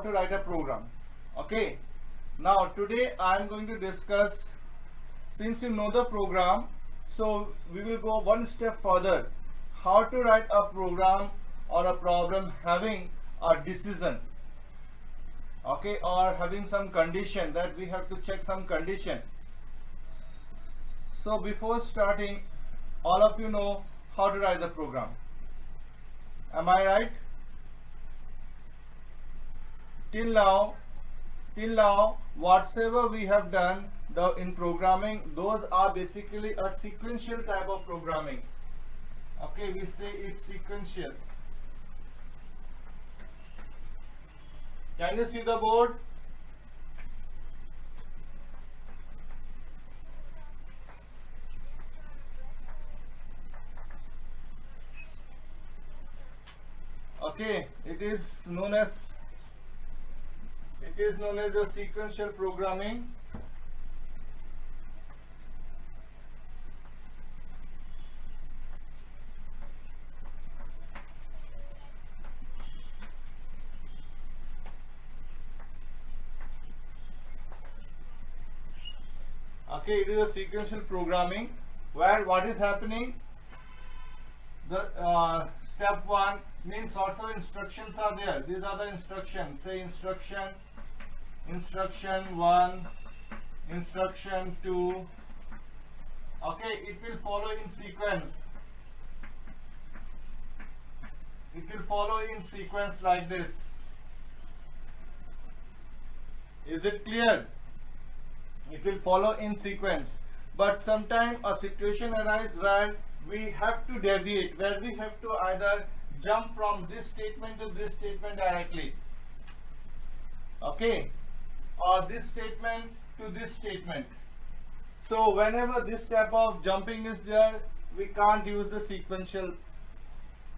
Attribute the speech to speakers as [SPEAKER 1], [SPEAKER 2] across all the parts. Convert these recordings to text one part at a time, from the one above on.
[SPEAKER 1] to write a program. Okay, now today I am going to discuss, since you know the program, so we will go one step further, how to write a program or a problem having a decision, okay, or having some condition that we have to check some condition. So before starting, all of you know how to write the program, am I right? Till now whatsoever we have done in programming, those are basically a sequential type of programming. Okay, we say it's sequential. Can you see the board? Okay, it is known as a sequential programming. Okay, it is a sequential programming where what is happening, the step 1 means lots of instructions are there. These are the instructions. Say instruction 1, instruction 2. Okay, it will follow in sequence. It will follow in sequence like this. Is it clear? It will follow in sequence, but sometimes a situation arises where we have to deviate, where we have to either jump from this statement to this statement directly, okay, or this statement to this statement. So whenever this type of jumping is there, we can't use the sequential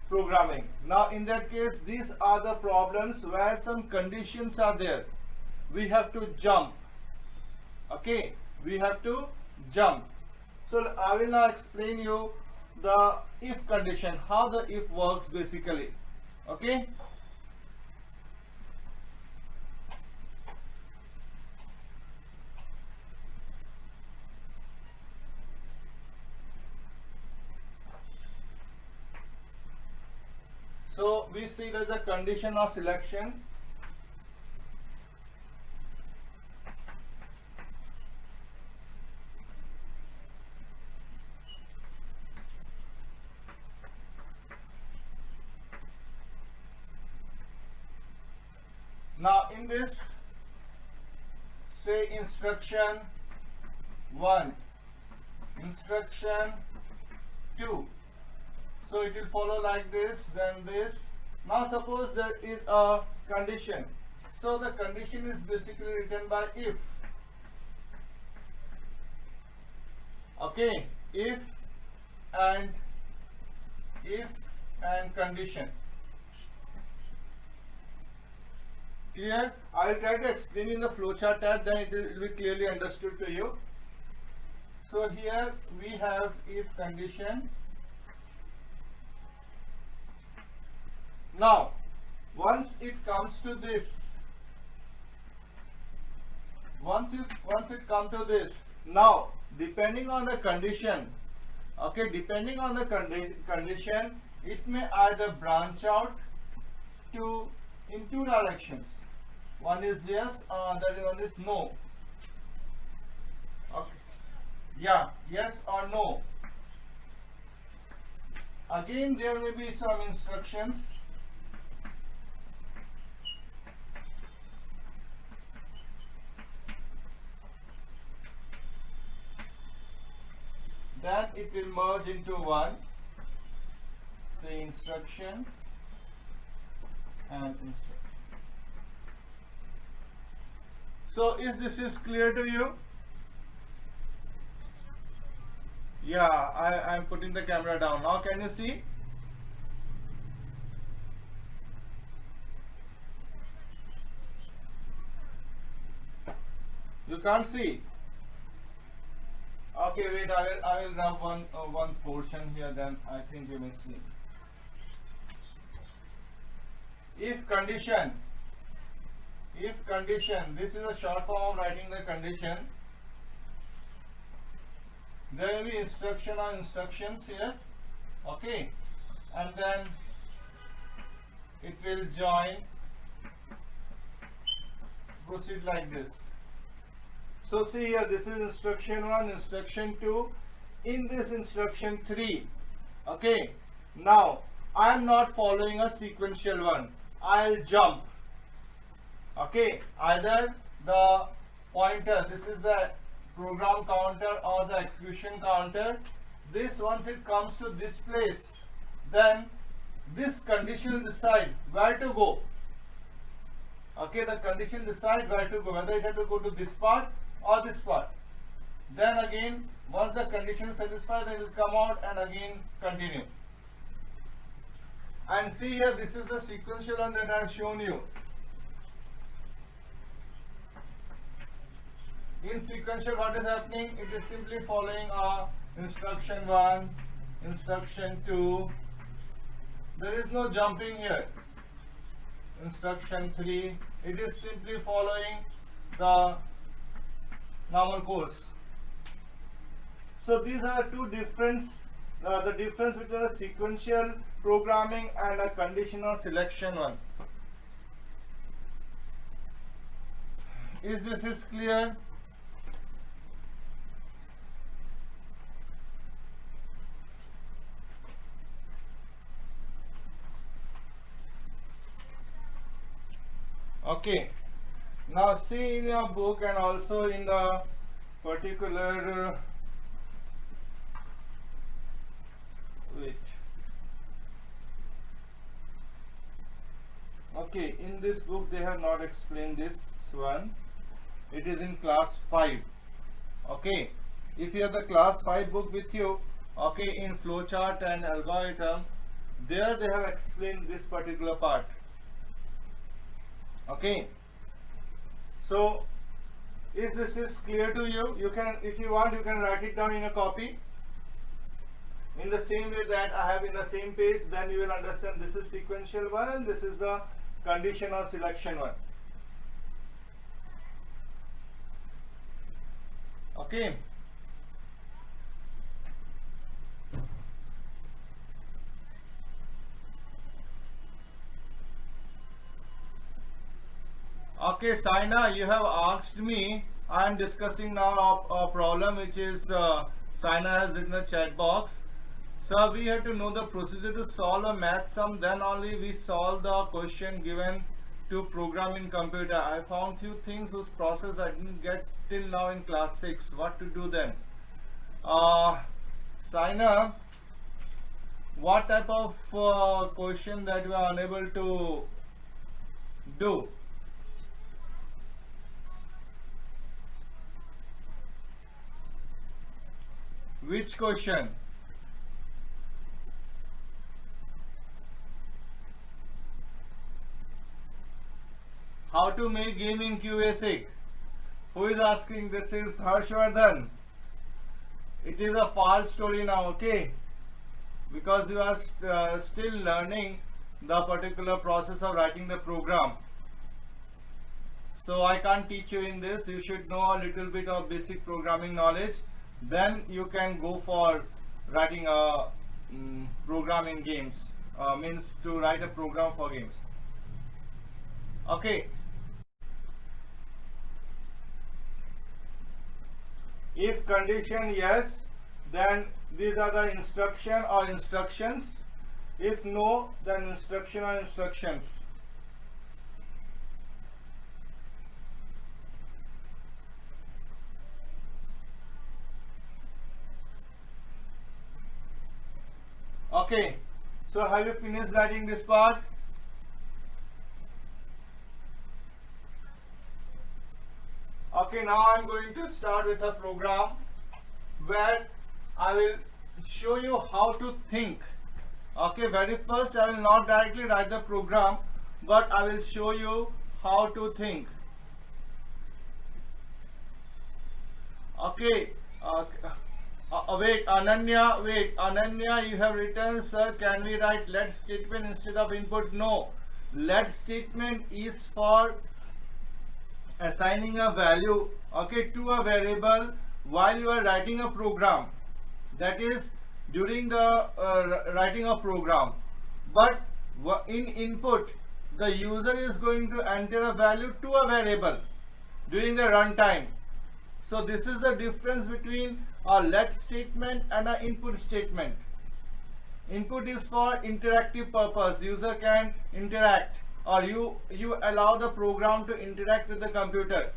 [SPEAKER 1] programming. Now in that case, these are the problems where some conditions are there, we have to jump. Okay, we have to jump. So I will now explain you the if condition, how the if works basically. Okay, so we see there's a condition of selection. Now in this, say instruction 1, instruction 2, so it will follow like this, then this. Now suppose there is a condition, so the condition is basically written by if. Okay, if and condition. Clear? I will try to explain in the flowchart tab, then it will be clearly understood to you. So here we have if condition. Now once it comes to this, once it comes to this, now depending on the condition, okay, depending on the condition, it may either branch out in two directions. One is yes, the one is no. Okay, yeah, yes or no. Again, there may be some instructions. Then it will merge into one. Say instruction and instruction. So is this clear to you? Yeah, I am putting the camera down. Now can you see? You can't see? Okay, wait, I will rub one portion here, then I think you may see. If condition, if condition, this is a short form of writing the condition, there will be instruction or instructions here, okay, and then it will join, proceed like this. So see here, this is instruction 1, instruction 2, in this instruction 3, okay, now I am not following a sequential one, I'll jump, okay, either the pointer, this is the program counter or the execution counter, this once it comes to this place, then this condition will decide where to go, okay, the condition decide where to go, whether it has to go to this part or this part. Then again, once the condition is satisfied, then it will come out and again continue. And see here, this is the sequential one that I have shown you. In sequential, what is happening? It is simply following instruction 1, instruction 2. There is no jumping here. Instruction 3. It is simply following the normal course. So these are two difference. The difference between a sequential programming and a conditional selection one. Is this clear? Okay, now see in your book and also in the particular okay, in this book they have not explained this one. It is in class 5. Okay, if you have the class 5 book with you, okay, in flowchart and algorithm, there they have explained this particular part. Okay, so if this is clear to you, you can, if you want, you can write it down in a copy in the same way that I have in the same page. Then you will understand this is sequential one and this is the condition or selection one. Okay, okay, Saina, you have asked me. I am discussing now a problem which is Saina has written a chat box. So we have to know the procedure to solve a math sum. Then only we solve the question given to program in computer. I found few things whose process I didn't get till now in class 6. What to do then? Saina, what type of question that you are unable to do? Which question? How to make game in QBasic? Who is asking? This is Harshvardhan. It is a false story now, okay? Because you are still learning the particular process of writing the program. So I can't teach you in this. You should know a little bit of basic programming knowledge. Then you can go for writing a program in games. Means to write a program for games. Okay. If condition yes, then these are the instruction or instructions. If no, then instruction or instructions. Okay, so have you finished writing this part? Okay, now I am going to start with a program where I will show you how to think. Okay, very first I will not directly write the program, but I will show you how to think. Okay, wait, Ananya, you have written, sir, can we write let statement instead of input? No, let statement is for assigning a value, okay, to a variable while you are writing a program, that is during the writing a program, but in input the user is going to enter a value to a variable during the runtime. So this is the difference between a let statement and an input statement. Input is for interactive purpose. User can interact, or you allow the program to interact with the computer,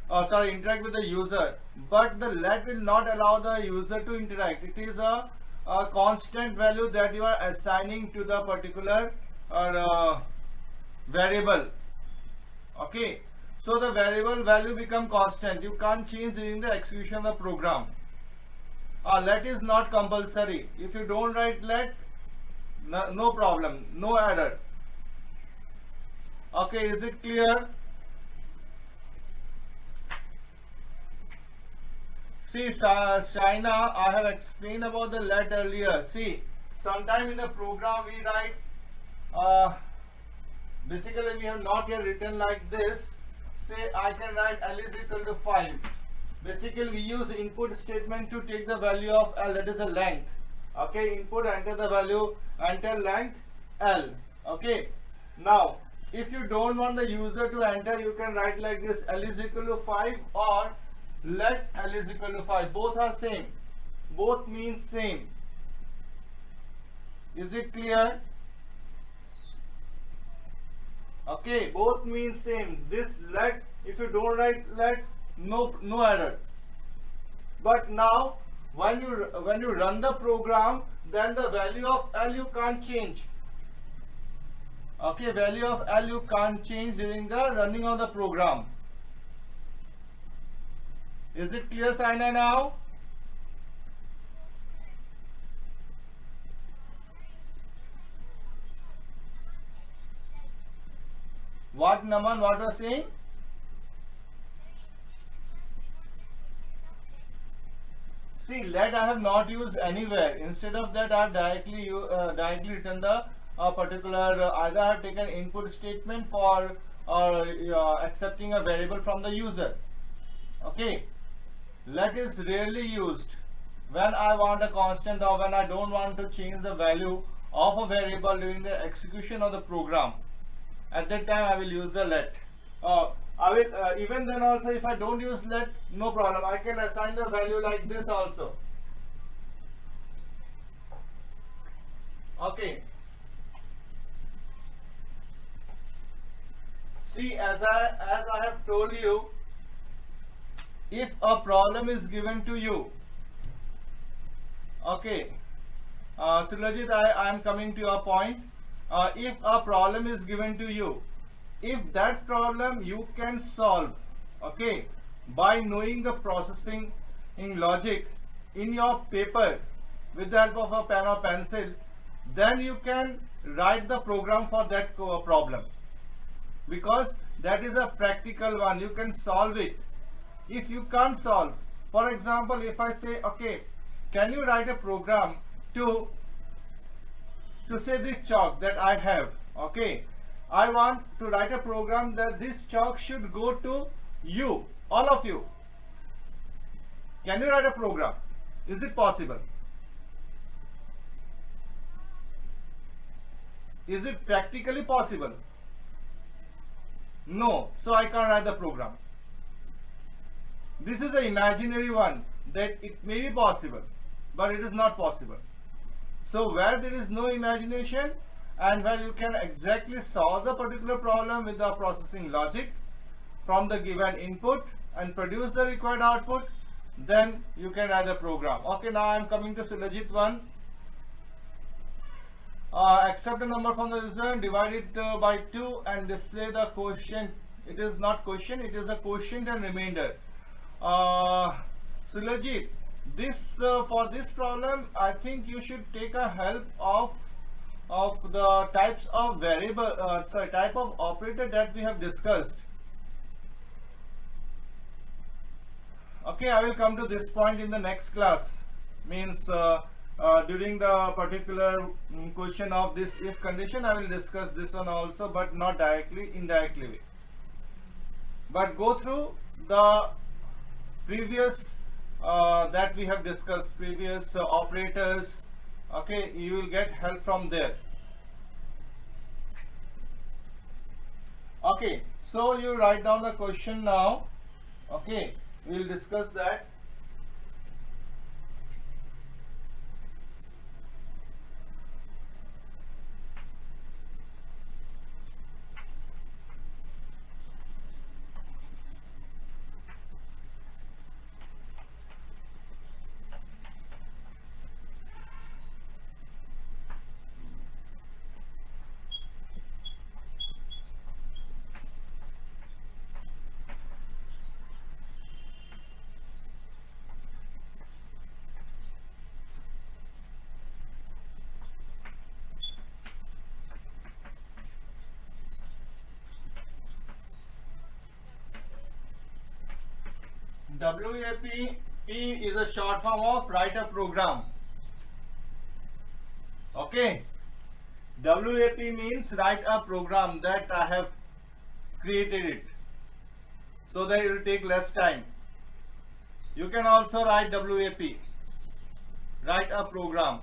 [SPEAKER 1] interact with the user. But the let will not allow the user to interact. It is a constant value that you are assigning to the particular variable. Okay, so the variable value become constant. You can't change during the execution of the program. Let is not compulsory. If you don't write let, no problem, no error. Okay, is it clear? See, Shaina, I have explained about the let earlier. See, sometime in the program we write, basically we have not yet written like this. Say I can write L is equal to 5. Basically we use input statement to take the value of L, that is the length. Okay, input, enter the value, enter length L. Okay, now if you don't want the user to enter, you can write like this: L is equal to 5 or let L is equal to 5. Both are same, both means same. Is it clear? Okay, both means same. This let, if you don't write let, no error. But now when you run the program, then the value of L you can't change. Okay, value of L you can't change during the running of the program. Is it clear, Saina, now? What, Naman, what was saying? See, let I have not used anywhere. Instead of that, I have directly written the particular, either I have taken input statement for accepting a variable from the user. Okay, let is rarely used when I want a constant or when I don't want to change the value of a variable during the execution of the program. At that time I will use the let. I will even then also, if I don't use let, no problem, I can assign the value like this also. Okay, see, as I have told you, if a problem is given to you, okay, Surajit, I am coming to your point. If a problem is given to you, if that problem you can solve, okay, by knowing the processing in logic in your paper with the help of a pen or pencil, then you can write the program for that problem, because that is a practical one. You can solve it. If you can't solve, for example, if I say, okay, can you write a program to say this chalk that I have, okay, I want to write a program that this chalk should go to you, all of you. Can you write a program? Is it possible? Is it practically possible? No, so I can't write the program. This is the imaginary one, that it may be possible, but it is not possible. So where there is no imagination and where you can exactly solve the particular problem with the processing logic from the given input and produce the required output, then you can write the program. Okay, now I am coming to Silajit 1. Accept a number from the user, divide it by 2 and display the quotient. It is not quotient, it is the quotient and remainder. Silajit, this for this problem, I think you should take a help of the types of variable, type of operator that we have discussed. Okay, I will come to this point in the next class. Means during the particular question of this if condition, I will discuss this one also, but not directly, indirectly. but go through the previous that we have discussed, previous operators. Okay, you will get help from there. Okay, so you write down the question now. Okay, we will discuss that. WAP is a short form of write a program. Okay, WAP means write a program, that I have created it so that it will take less time. You can also write WAP, write a program.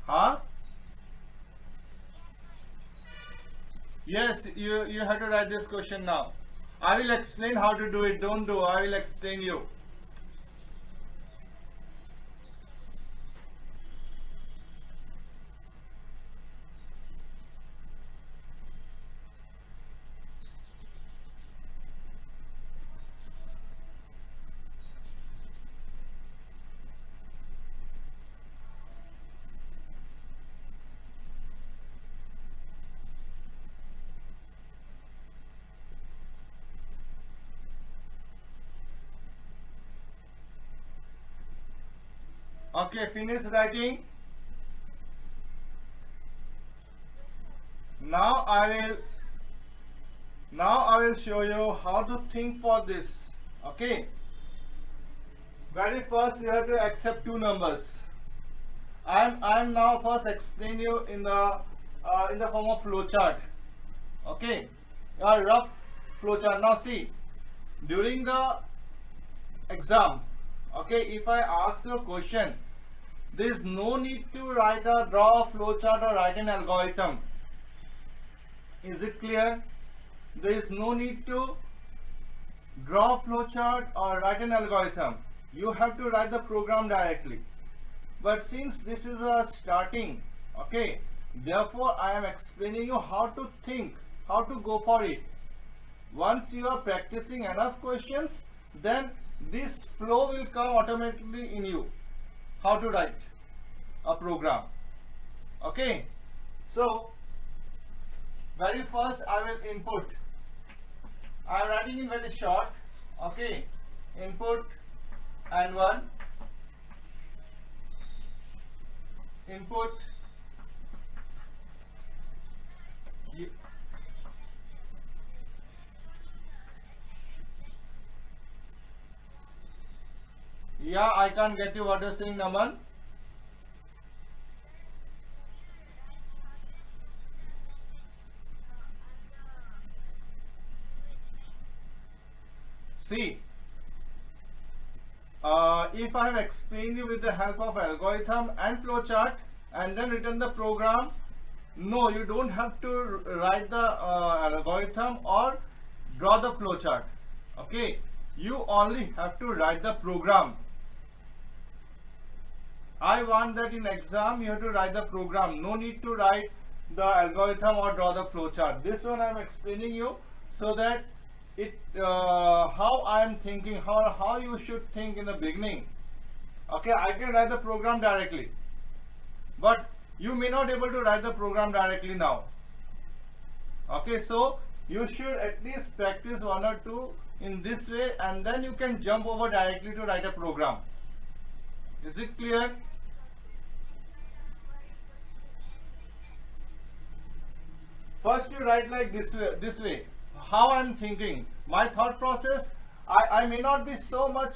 [SPEAKER 1] Huh? Yes, you have to write this question now. I will explain how to do it. Don't do. I will explain you. Okay, finish writing. Now I will show you how to think for this. Okay. Very first you have to accept two numbers. I am now first explain you in the form of flowchart. Okay, a rough flowchart. Now see, during the exam, okay, if I ask you a question, there is no need to draw a flowchart or write an algorithm. Is it clear? There is no need to draw a flowchart or write an algorithm. You have to write the program directly. But since this is a starting, okay, therefore I am explaining you how to think, how to go for it. Once you are practicing enough questions, then this flow will come automatically in you, how to write a program. Okay, so very first I will input. I am writing in very short. Okay, input and one, input, yeah, I can't get you what you're saying, Naman. See, if I have explained you with the help of algorithm and flowchart and then written the program, no, you don't have to write the algorithm or draw the flowchart. Okay, you only have to write the program. I want that in exam you have to write the program. No need to write the algorithm or draw the flowchart. This one I am explaining you so that how I am thinking, how you should think in the beginning. Okay, I can write the program directly, but you may not able to write the program directly now. Okay, so you should at least practice one or two in this way, and then you can jump over directly to write a program. Is it clear? First you write like this way. How I am thinking, my thought process. I may not be so much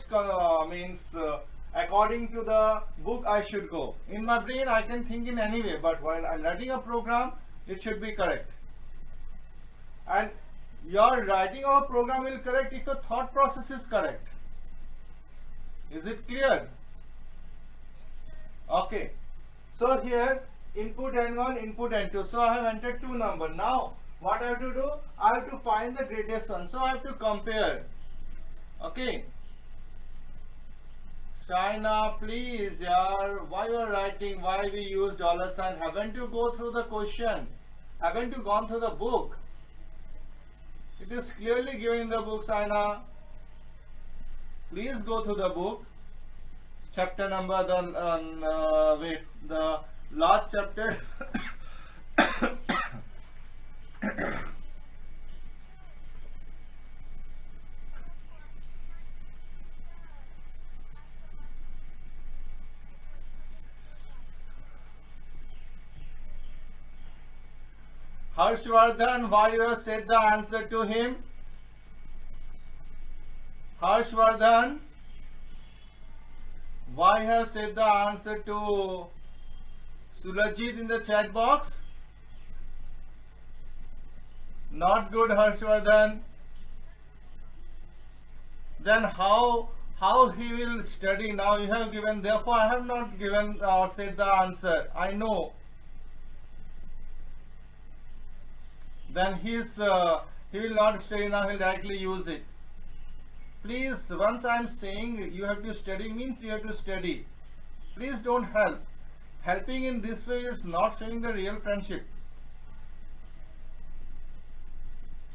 [SPEAKER 1] according to the book I should go. In my brain I can think in any way, but while I'm writing a program, it should be correct. And your writing of a program will correct if your thought process is correct. Is it clear? Okay. So here input n1, input n2. So I have entered two numbers. Now what I have to do? I have to find the greatest one. So I have to compare. Okay. Shaina, please, yaar, why you are writing? Why we use $sign? Haven't you go through the question? Haven't you gone through the book? It is clearly given in the book, Shaina. Please go through the book. Chapter number the last chapter. Harshvardhan, why you have said the answer to him? Harshvardhan, why you have said the answer to Sulajit in the chat box? Not good, Harshvardhan. Then how he will study? Now you have given, therefore I have not given or said the answer. I know. Then he will not study now, he will directly use it. Please, once I am saying you have to study means you have to study. Please don't help. Helping in this way is not showing the real friendship.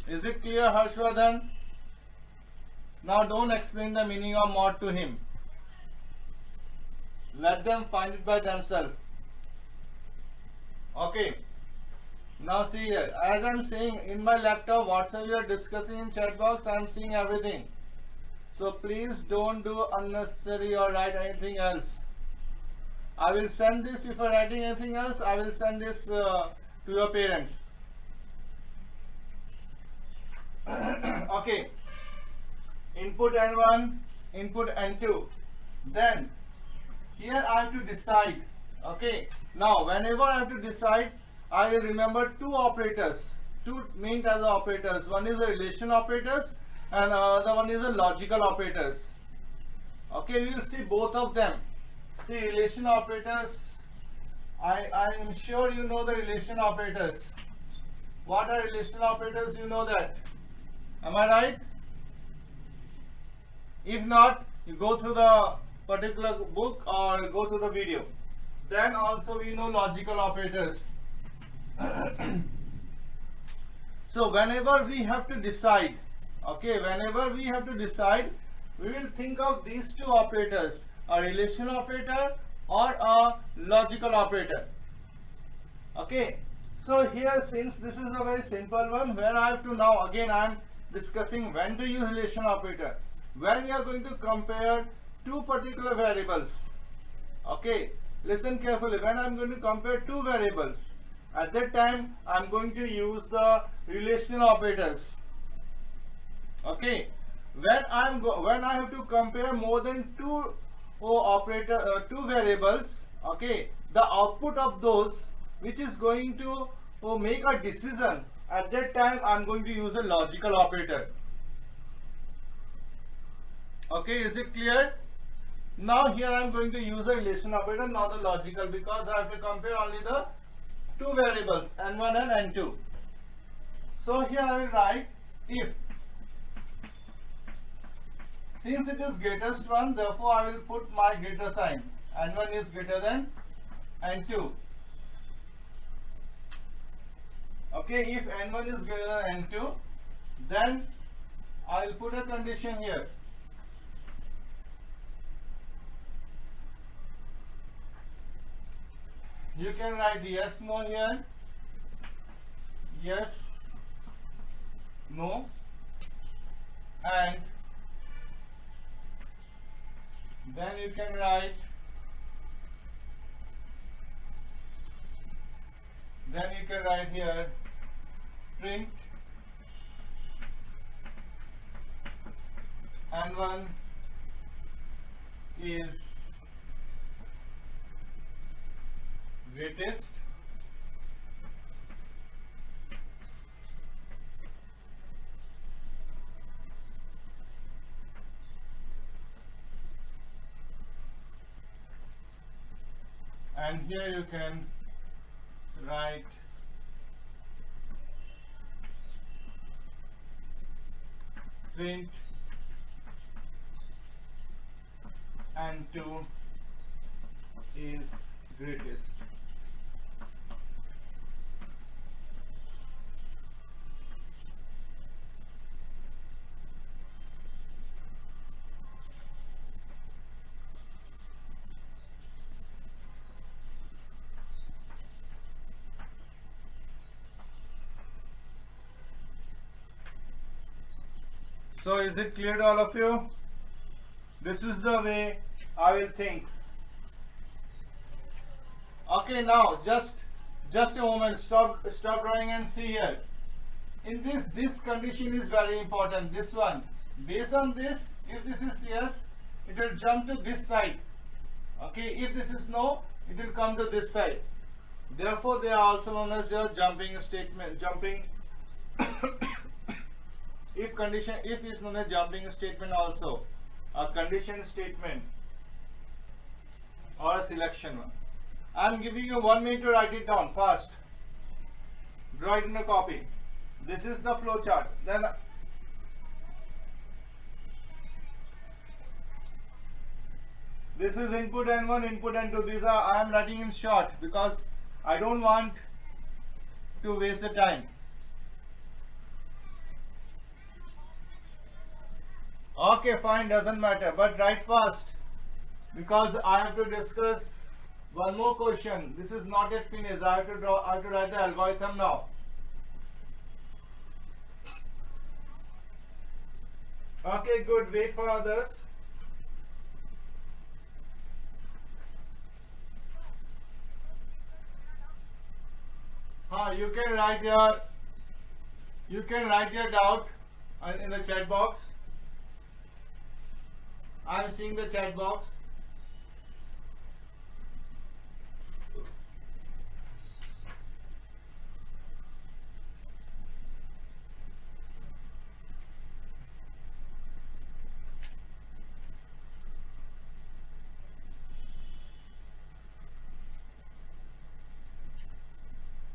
[SPEAKER 1] Is it clear, Harshvardhan? Now don't explain the meaning of mod to him. Let them find it by themselves. Okay. Now see here, as I am saying in my laptop, whatever you are discussing in chat box, I am seeing everything. So please don't do unnecessary or write anything else. I will send this, if you are writing anything else, I will send this to your parents. Okay. Input n1, input n2. Then here I have to decide. Okay. Now whenever I have to decide, I will remember two operators, two main types of operators. One is the relation operators and the one is the logical operators. Okay, we will see both of them. See, relation operators, I am sure you know the relation operators. What are relation operators? You know that. Am I right? If not, you go through the particular book or go through the video. Then also we know logical operators. So whenever we have to decide, okay, whenever we have to decide, we will think of these two operators, a relation operator or a logical operator. Okay, so here, since this is a very simple one, where I have to now, again I am discussing when to use relation operator, when we are going to compare two particular variables. Okay, listen carefully. When I am going to compare two variables, at that time I am going to use the relational operators. Okay, when I have to compare more than two variables, okay, the output of those which is going to make a decision, at that time I am going to use a logical operator. Okay, is it clear? Now here I am going to use a relation operator, not the logical, because I have to compare only the two variables n1 and n2. So here I will write if, since it is greatest one, therefore I will put my greater sign. n1 is greater than n2. Okay, if n1 is greater than n2, then I will put a condition here. You can write yes, no here, yes, no, and then you can write, here print n1 is greatest and here you can write print and 2 is greatest. So is it clear to all of you? This is the way I will think. Okay, now just a moment. Stop drawing and see here. In this condition is very important. This one. Based on this, if this is yes, it will jump to this side. Okay, if this is no, it will come to this side. Therefore, they are also known as your jumping statement. Jumping. If is known as jumping statement also, a condition statement or a selection one. I am giving you 1 minute to write it down fast. Draw it in a copy. This is the flow chart. Then this is input N1, input N2. These are I am writing in short because I don't want to waste the time. Okay, fine, doesn't matter, but write fast because I have to discuss one more question. This is not yet finished. I have to write the algorithm now. Okay, good. Wait for others. You can write your doubt in the chat box. I am seeing the chat box.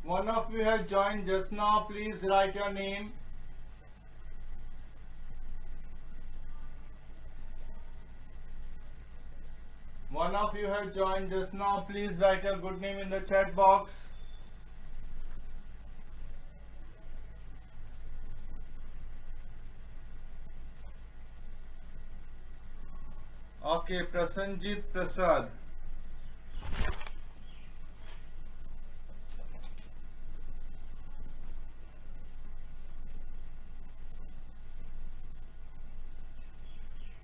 [SPEAKER 1] One of you has joined just now. Please write your name. One of you have joined just now. Please write your good name in the chat box. Okay, Prasanjit Prasad.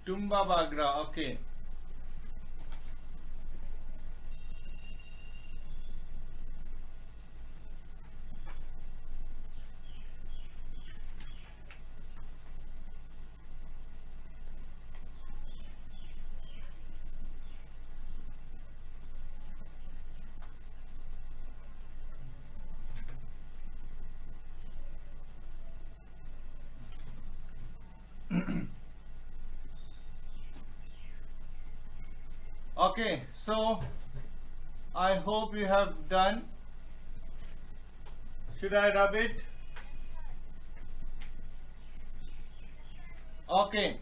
[SPEAKER 1] Tumba Bagra, okay. Okay, so I hope you have done. Should I rub it? Okay.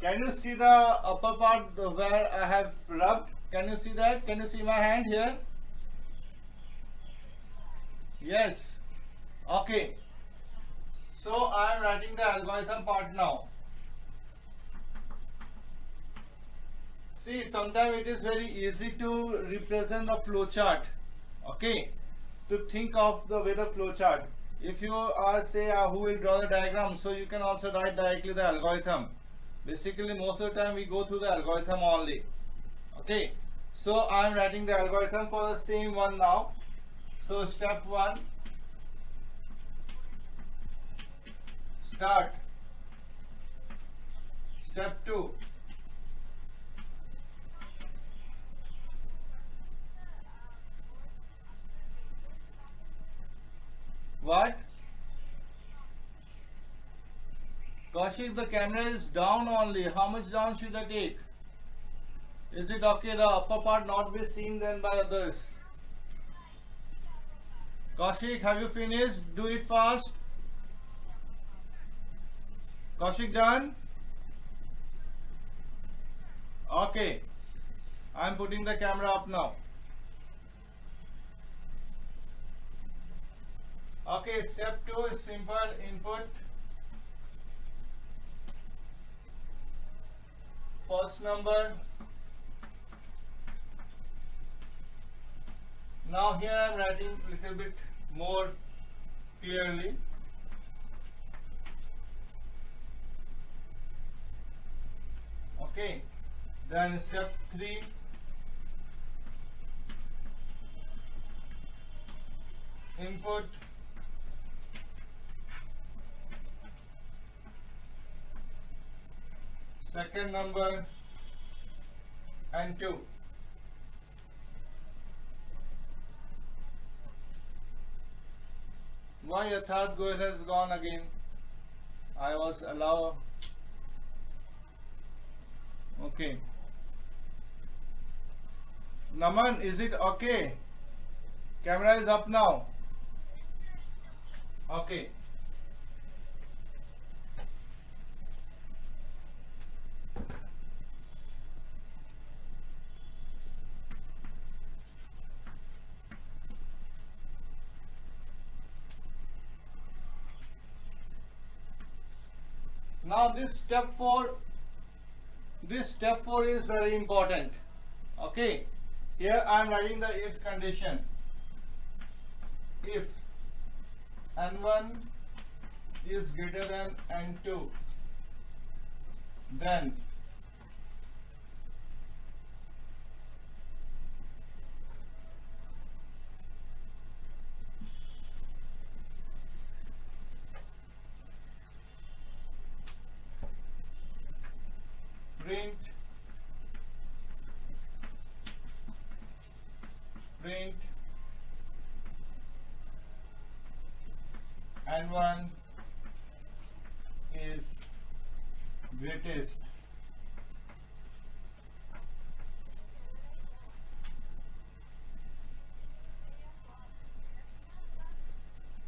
[SPEAKER 1] Can you see the upper part where I have rubbed? Can you see that? Can you see my hand here? Yes. Okay. So I am writing the algorithm part now. See, sometimes it is very easy to represent the flow chart. Okay. To think of the way the flow chart. If you are say who will draw the diagram, so you can also write directly the algorithm. Basically, most of the time we go through the algorithm only. Okay. So I am writing the algorithm for the same one now. So step 1. Start. Step 2. What? Kaushik, the camera is down only. How much down should I take? Is it okay the upper part not be seen then by others? Kaushik, have you finished? Do it fast. Kaushik, done? Okay. I'm putting the camera up now. Okay, step 2 is simple input. First number. Now here I am writing little bit more clearly. Okay. Then step 3. Input. Second number and 2. Why Yatharth Goel has gone again? I was allowed. Okay. Naman, is it okay? Camera is up now. Okay. Now this step 4 is very important. Okay, here I am writing the if condition. If n1 is greater than n2, then print n1 is greatest.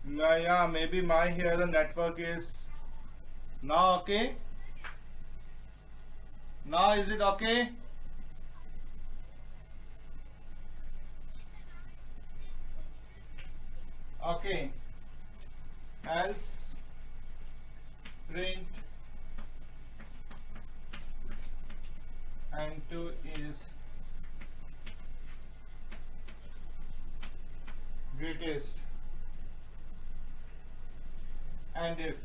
[SPEAKER 1] Yeah, maybe my here the network is now okay. Now is it okay? Okay. Else print n2 is greatest, and if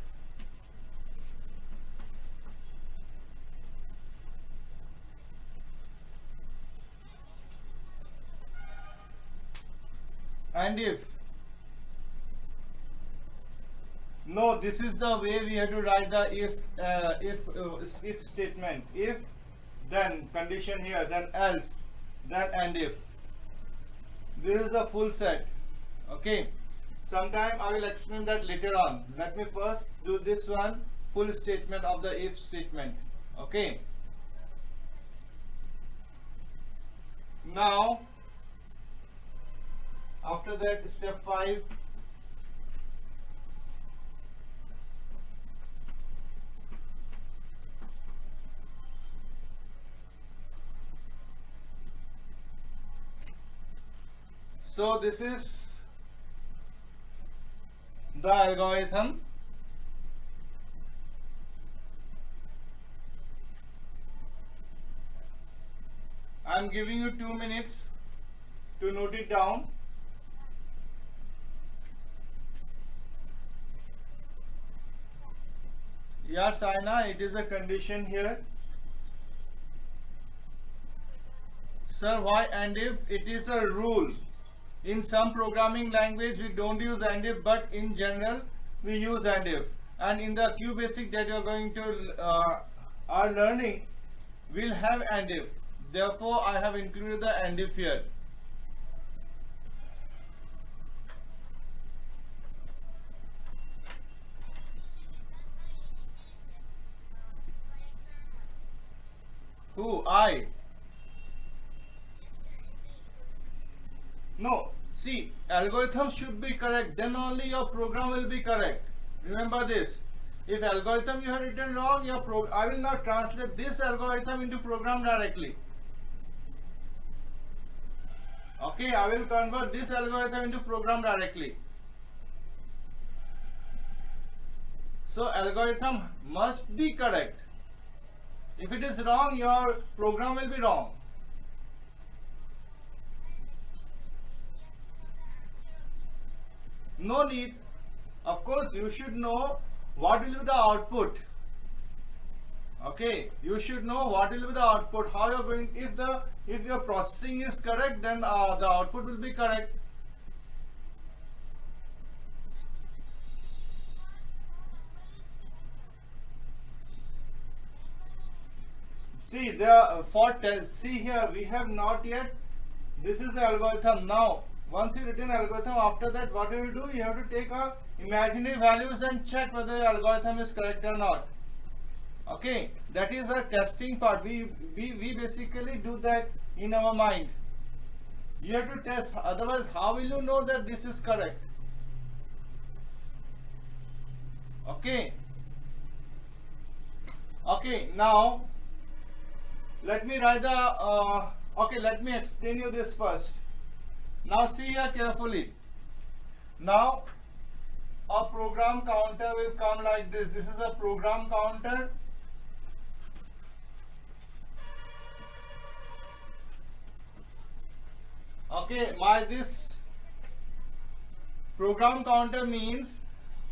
[SPEAKER 1] no, this is the way we have to write the if statement. If, then condition here, then else, then and if. This is the full set. Okay. Sometime I will explain that later on. Let me first do this one, full statement of the if statement. Okay. Now, after that, step 5. So this is the algorithm. I am giving you 2 minutes to note it down. Yes, Aina, it is a condition here. Sir, why and if? It is a rule. In some programming language we don't use and if, but in general we use and if. And in the QBasic that you are going to are learning, will have and if. Therefore, I have included the and if here. Why? No. See, algorithm should be correct. Then only your program will be correct. Remember this. If algorithm you have written wrong, I will not translate this algorithm into program directly. Okay, I will convert this algorithm into program directly. So algorithm must be correct. If it is wrong, your program will be wrong. No need. Of course, you should know what will be the output. Okay, you should know what will be the output. How you're going. If your processing is correct, then the output will be correct. See see here we have not yet. This is the algorithm now. Once you written algorithm, after that what you will do? You have to take a imaginary values and check whether the algorithm is correct or not. Okay, that is a testing part. We basically do that in our mind. You have to test. Otherwise, how will you know that this is correct? Okay. Okay. Now, let me write the. Okay, let me explain you this first. Now see here carefully. Now a program counter will come like this. This is a program counter. Okay, this program counter means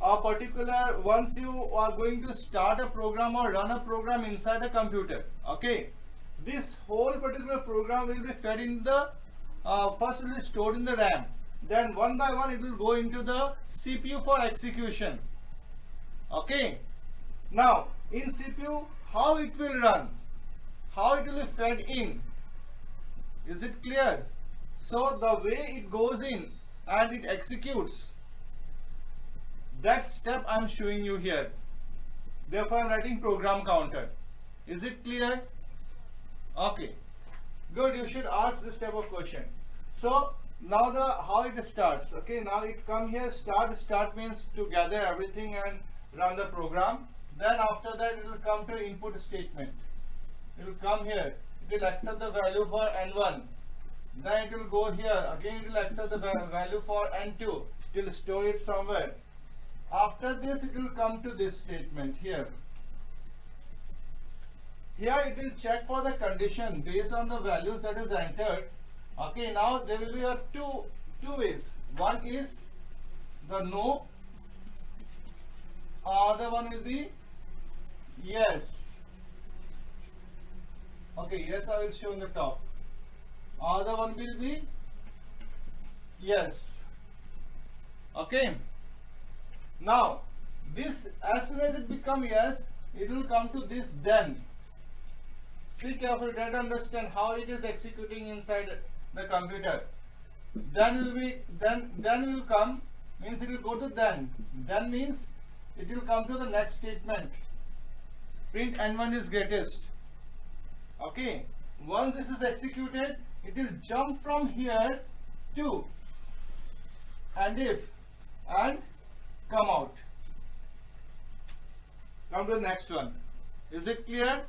[SPEAKER 1] a particular, once you are going to start a program or run a program inside a computer. Okay, this whole particular program will be fed in the first it will be stored in the RAM, then one by one it will go into the CPU for execution. Okay, now in CPU how it will run, how it will be fed in, is it clear? So the way it goes in and it executes, that step I am showing you here. Therefore I am writing program counter. Is it clear? Okay, good. You should ask this type of question. So now how it starts. Okay, now it come here. Start means to gather everything and run the program. Then after that it will come to input statement. It will come here. It will accept the value for n1. Then it will go here. Again it will accept the value for n2. It will store it somewhere. After this it will come to this statement here. Here it will check for the condition based on the values that is entered. Okay, now there will be two ways. One is the no, other one will be yes. Okay, yes I will show on the top. Other one will be yes. Okay. Now this, as soon as it become yes, it will come to this then. See carefully, try to understand how it is executing inside the computer. Then will come means it will go to then. Then means it will come to the next statement. Print n1 is greatest. Okay. Once this is executed, it will jump from here to and if and come out. Come to the next one. Is it clear?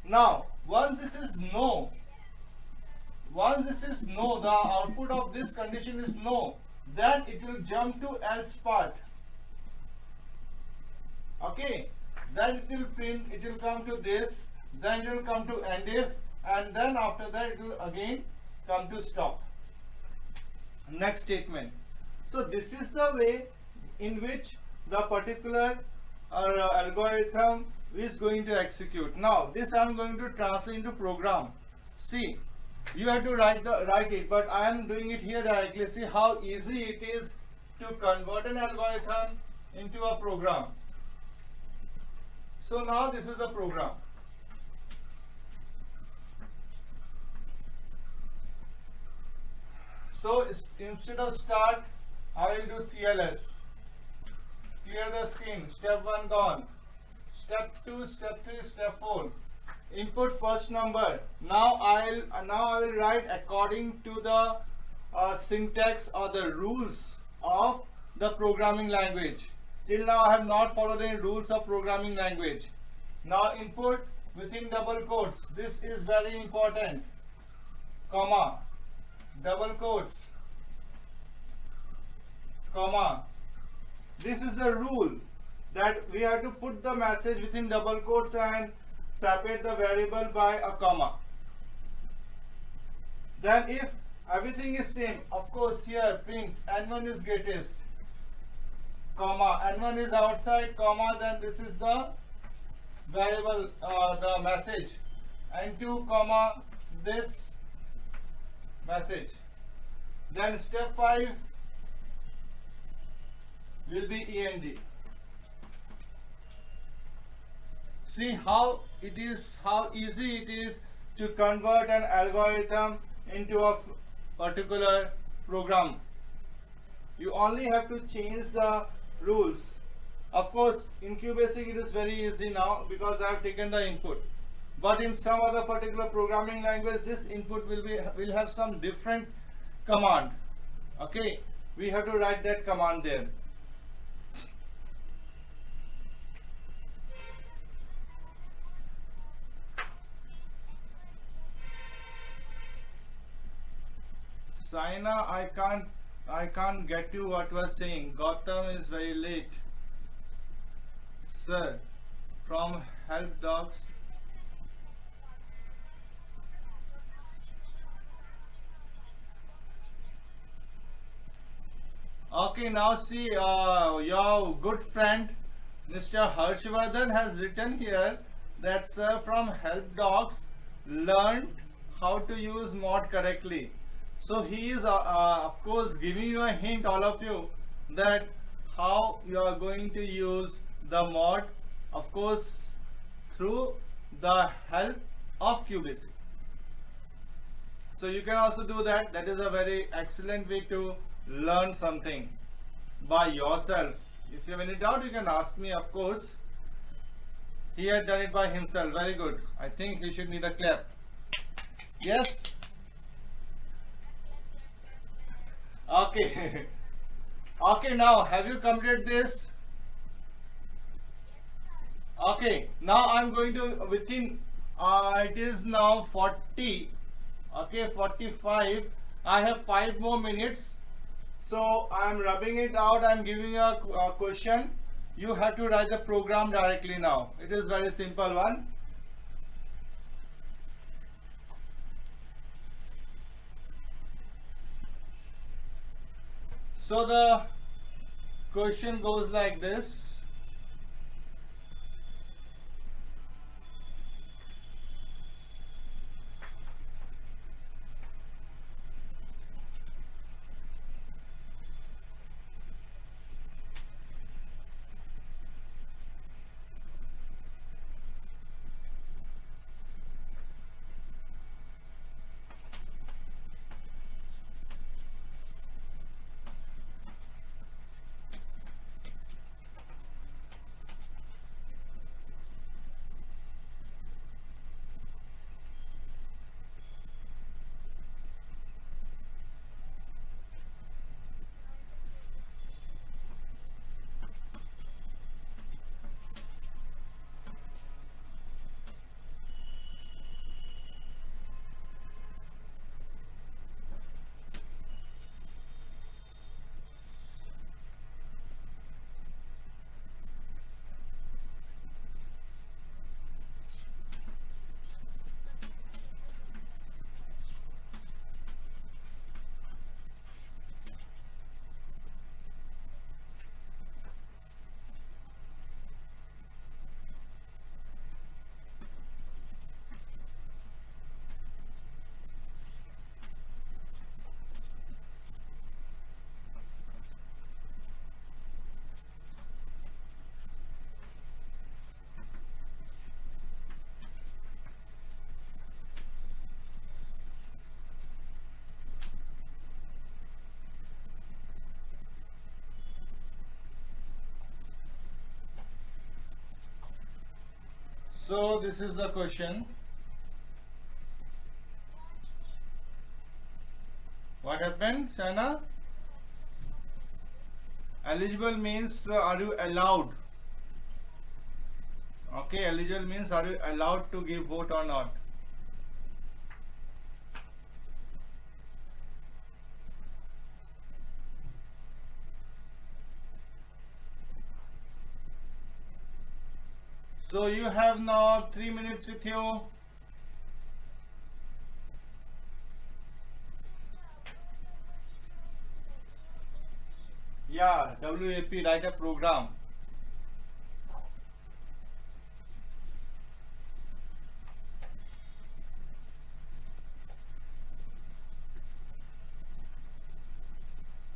[SPEAKER 1] Now, once this is no, the output of this condition is no, then it will jump to else part. Okay, then it will print, it will come to this, then it will come to end if, and then after that it will again come to stop. Next statement. So this is the way in which the particular algorithm is going to execute. Now this I am going to translate into program. See, you have to write it, but I am doing it here directly. See how easy it is to convert an algorithm into a program. So now this is a program. So instead of start, I will do CLS. Clear the screen. Step 1 gone. Step 2, step 3, step 4. input first number. Now I will write according to the syntax or the rules of the programming language. Till now I have not followed any rules of programming language. Now input within double quotes. This is very important. Comma, double quotes, comma. This is the rule that we have to put the message within double quotes and separate the variable by a comma. Then if everything is same, of course here print n1 is greatest, comma, n1 is outside, comma, then this is the variable, the message, n2, comma, this message. Then step 5 will be END. See how easy it is to convert an algorithm into a particular program. You only have to change the rules. Of course, in QBasic it is very easy now because I have taken the input. But in some other particular programming language, this input will have some different command. Okay, we have to write that command there. Saina, I can't get you what you are saying. Gautam is very late. Sir, from help dogs. Okay, now see, your good friend Mr. Harshvardhan has written here that sir from help dogs learned how to use mod correctly. So he is of course giving you a hint, all of you, that how you are going to use the mod, of course through the help of QBasic. So you can also do that. That is a very excellent way to learn something by yourself. If you have any doubt, you can ask me, of course. He had done it by himself. Very good. I think he should need a clap. Yes? Okay. Okay, now have you completed this? Okay, now I'm going to within it is now 40. Okay, 45. I have 5 more minutes. So I'm rubbing it out. I'm giving a question. You have to write the program directly now. It is very simple one. So the question goes like this. So this is the question. What happened, Shana? Eligible means are you allowed? Okay, eligible means are you allowed to give vote or not? So you have now 3 minutes with you. Yeah, WAP, write a program.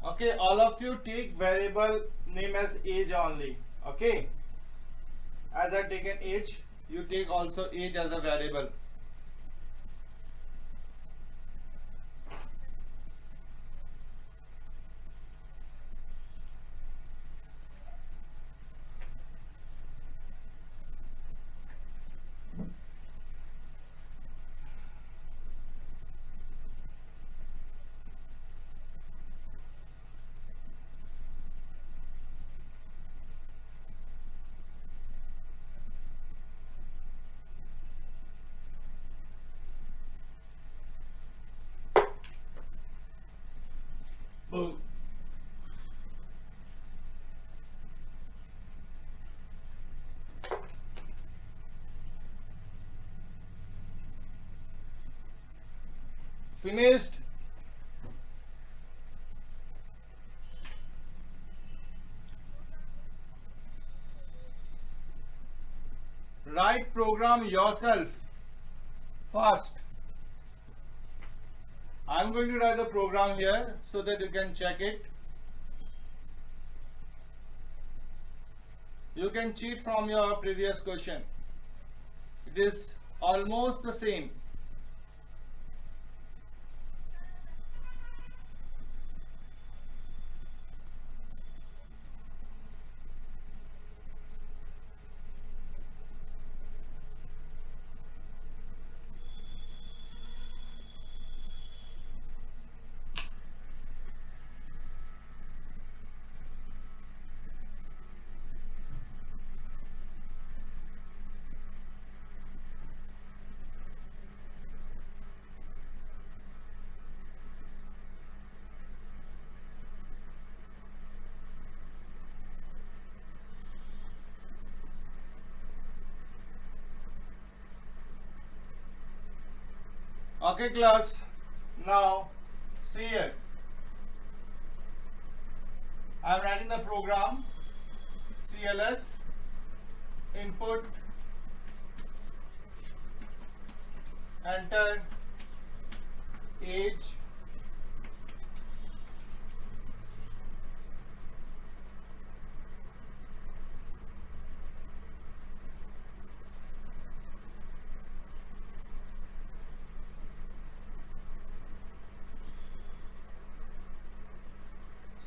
[SPEAKER 1] Okay, all of you take variable name as age only. Okay, as I taken age, you take also age as a variable. Boom. Finished. Write program yourself fast. I'm going to write the program here so that you can check it. You can cheat from your previous question. It is almost the same. Okay class, now see here. I am writing the program CLS input, enter age,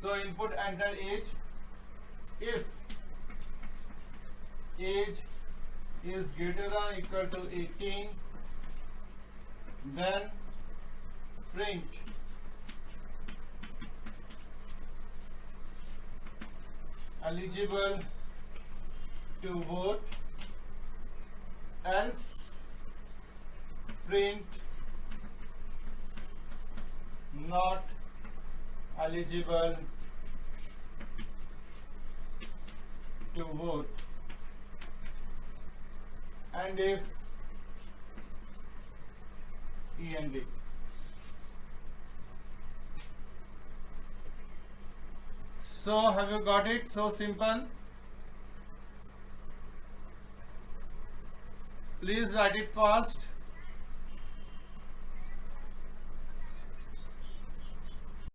[SPEAKER 1] so input enter age. If age is greater than equal to 18, then print eligible to vote, else print not eligible to vote. And if END. So have you got it? So simple. Please write it fast.